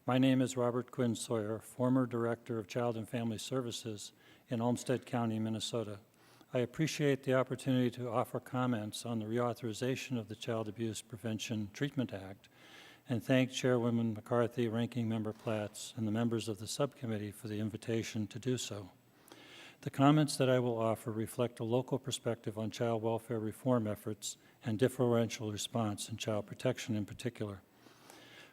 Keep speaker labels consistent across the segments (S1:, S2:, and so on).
S1: My name is Robert Quinn Sawyer, former Director of Child and Family Services in Olmsted County, Minnesota. I appreciate the opportunity to offer comments on the reauthorization of the Child Abuse Prevention Treatment Act and thank Chairwoman McCarthy, Ranking Member Platts, and the members of the subcommittee for the invitation to do so. The comments that I will offer reflect a local perspective on child welfare reform efforts and differential response in child protection in particular.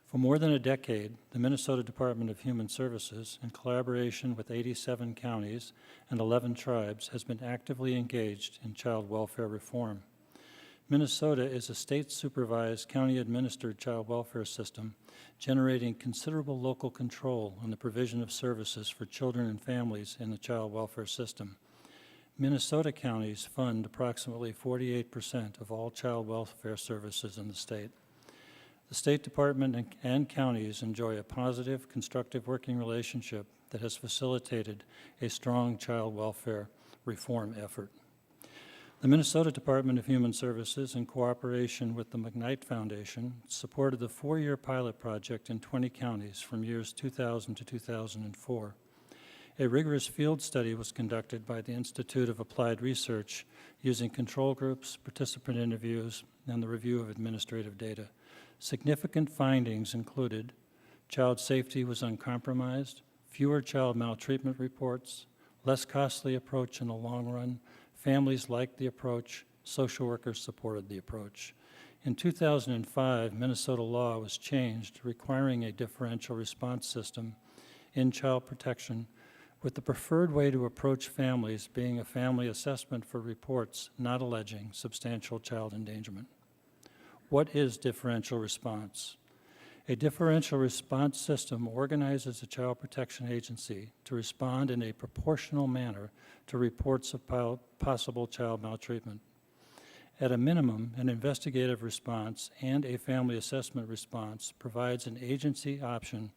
S1: For more than a decade, the Minnesota Department of Human Services, in collaboration with 87 counties and 11 tribes, has been actively engaged in child welfare reform. Minnesota is a state-supervised, county-administered child welfare system, generating considerable local control on the provision of services for children and families in the child welfare system. Minnesota counties fund approximately 48% of all child welfare services in the state. The State Department and counties enjoy a positive, constructive working relationship that has facilitated a strong child welfare reform effort. The Minnesota Department of Human Services, in cooperation with the McKnight Foundation, supported the 4-year pilot project in 20 counties from years 2000 to 2004. A rigorous field study was conducted by the Institute of Applied Research using control groups, participant interviews, and the review of administrative data. Significant findings included child safety was uncompromised, fewer child maltreatment reports, less costly approach in the long run, families liked the approach, social workers supported the approach. In 2005, Minnesota law was changed, requiring a differential response system in child protection, with the preferred way to approach families being a family assessment for reports not alleging substantial child endangerment. What is differential response? A differential response system organizes a child protection agency to respond in a proportional manner to reports of possible child maltreatment. At a minimum, an investigative response and a family assessment response provides an agency option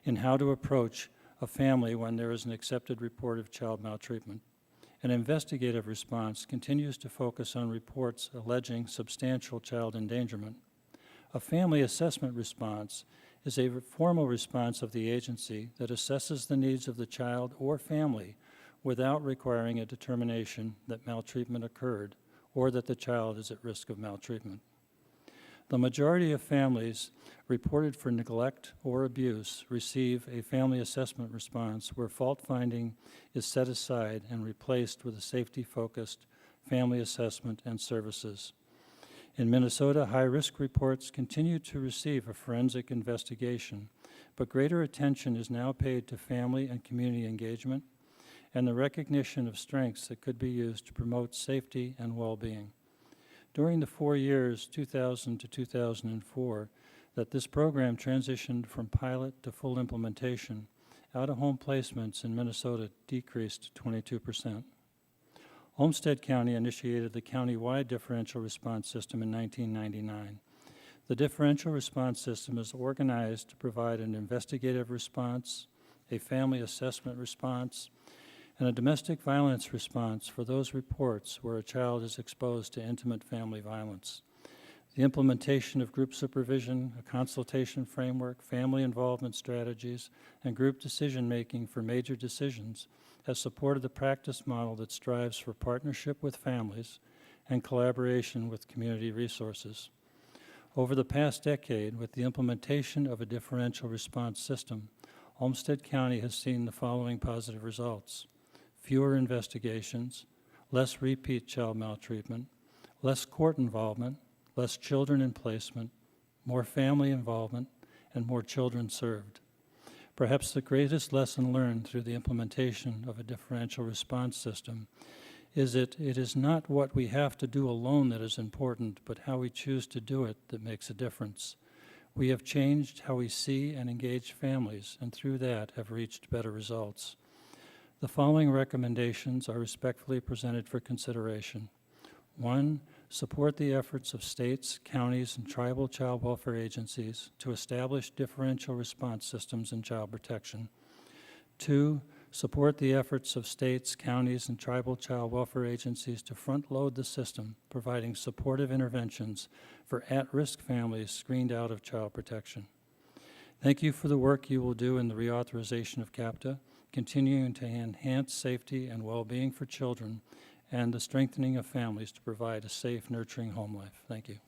S1: in how to approach a family when there is an accepted report of child maltreatment. An investigative response continues to focus on reports alleging substantial child endangerment. A family assessment response is a formal response of the agency that assesses the needs of the child or family without requiring a determination that maltreatment occurred or that the child is at risk of maltreatment. The majority of families reported for neglect or abuse receive a family assessment response where fault finding is set aside and replaced with a safety-focused family assessment and services. In Minnesota, high-risk reports continue to receive a forensic investigation, but greater attention is now paid to family and community engagement and the recognition of strengths that could be used to promote safety and well-being. During the 4 years, 2000 to 2004, that this program transitioned from pilot to full implementation, out-of-home placements in Minnesota decreased 22%. Olmsted County initiated the county-wide differential response system in 1999. The differential response system is organized to provide an investigative response, a family assessment response, and a domestic violence response for those reports where a child is exposed to intimate family violence. The implementation of group supervision, a consultation framework, family involvement strategies, and group decision-making for major decisions has supported the practice model that strives for partnership with families and collaboration with community resources. Over the past decade, with the implementation of a differential response system, Olmsted County has seen the following positive results: fewer investigations, less repeat child maltreatment, less court involvement, less children in placement, more family involvement, and more children served. Perhaps the greatest lesson learned through the implementation of a differential response system is that it is not what we have to do alone that is important, but how we choose to do it that makes a difference. We have changed how we see and engage families, and through that have reached better results. The following recommendations are respectfully presented for consideration. 1, support the efforts of states, counties, and tribal child welfare agencies to establish differential response systems in child protection. 2, support the efforts of states, counties, and tribal child welfare agencies to front-load the system, providing supportive interventions for at-risk families screened out of child protection. Thank you for the work you will do in the reauthorization of CAPTA, continuing to enhance safety and well-being for children, and the strengthening of families to provide a safe, nurturing home life. Thank you.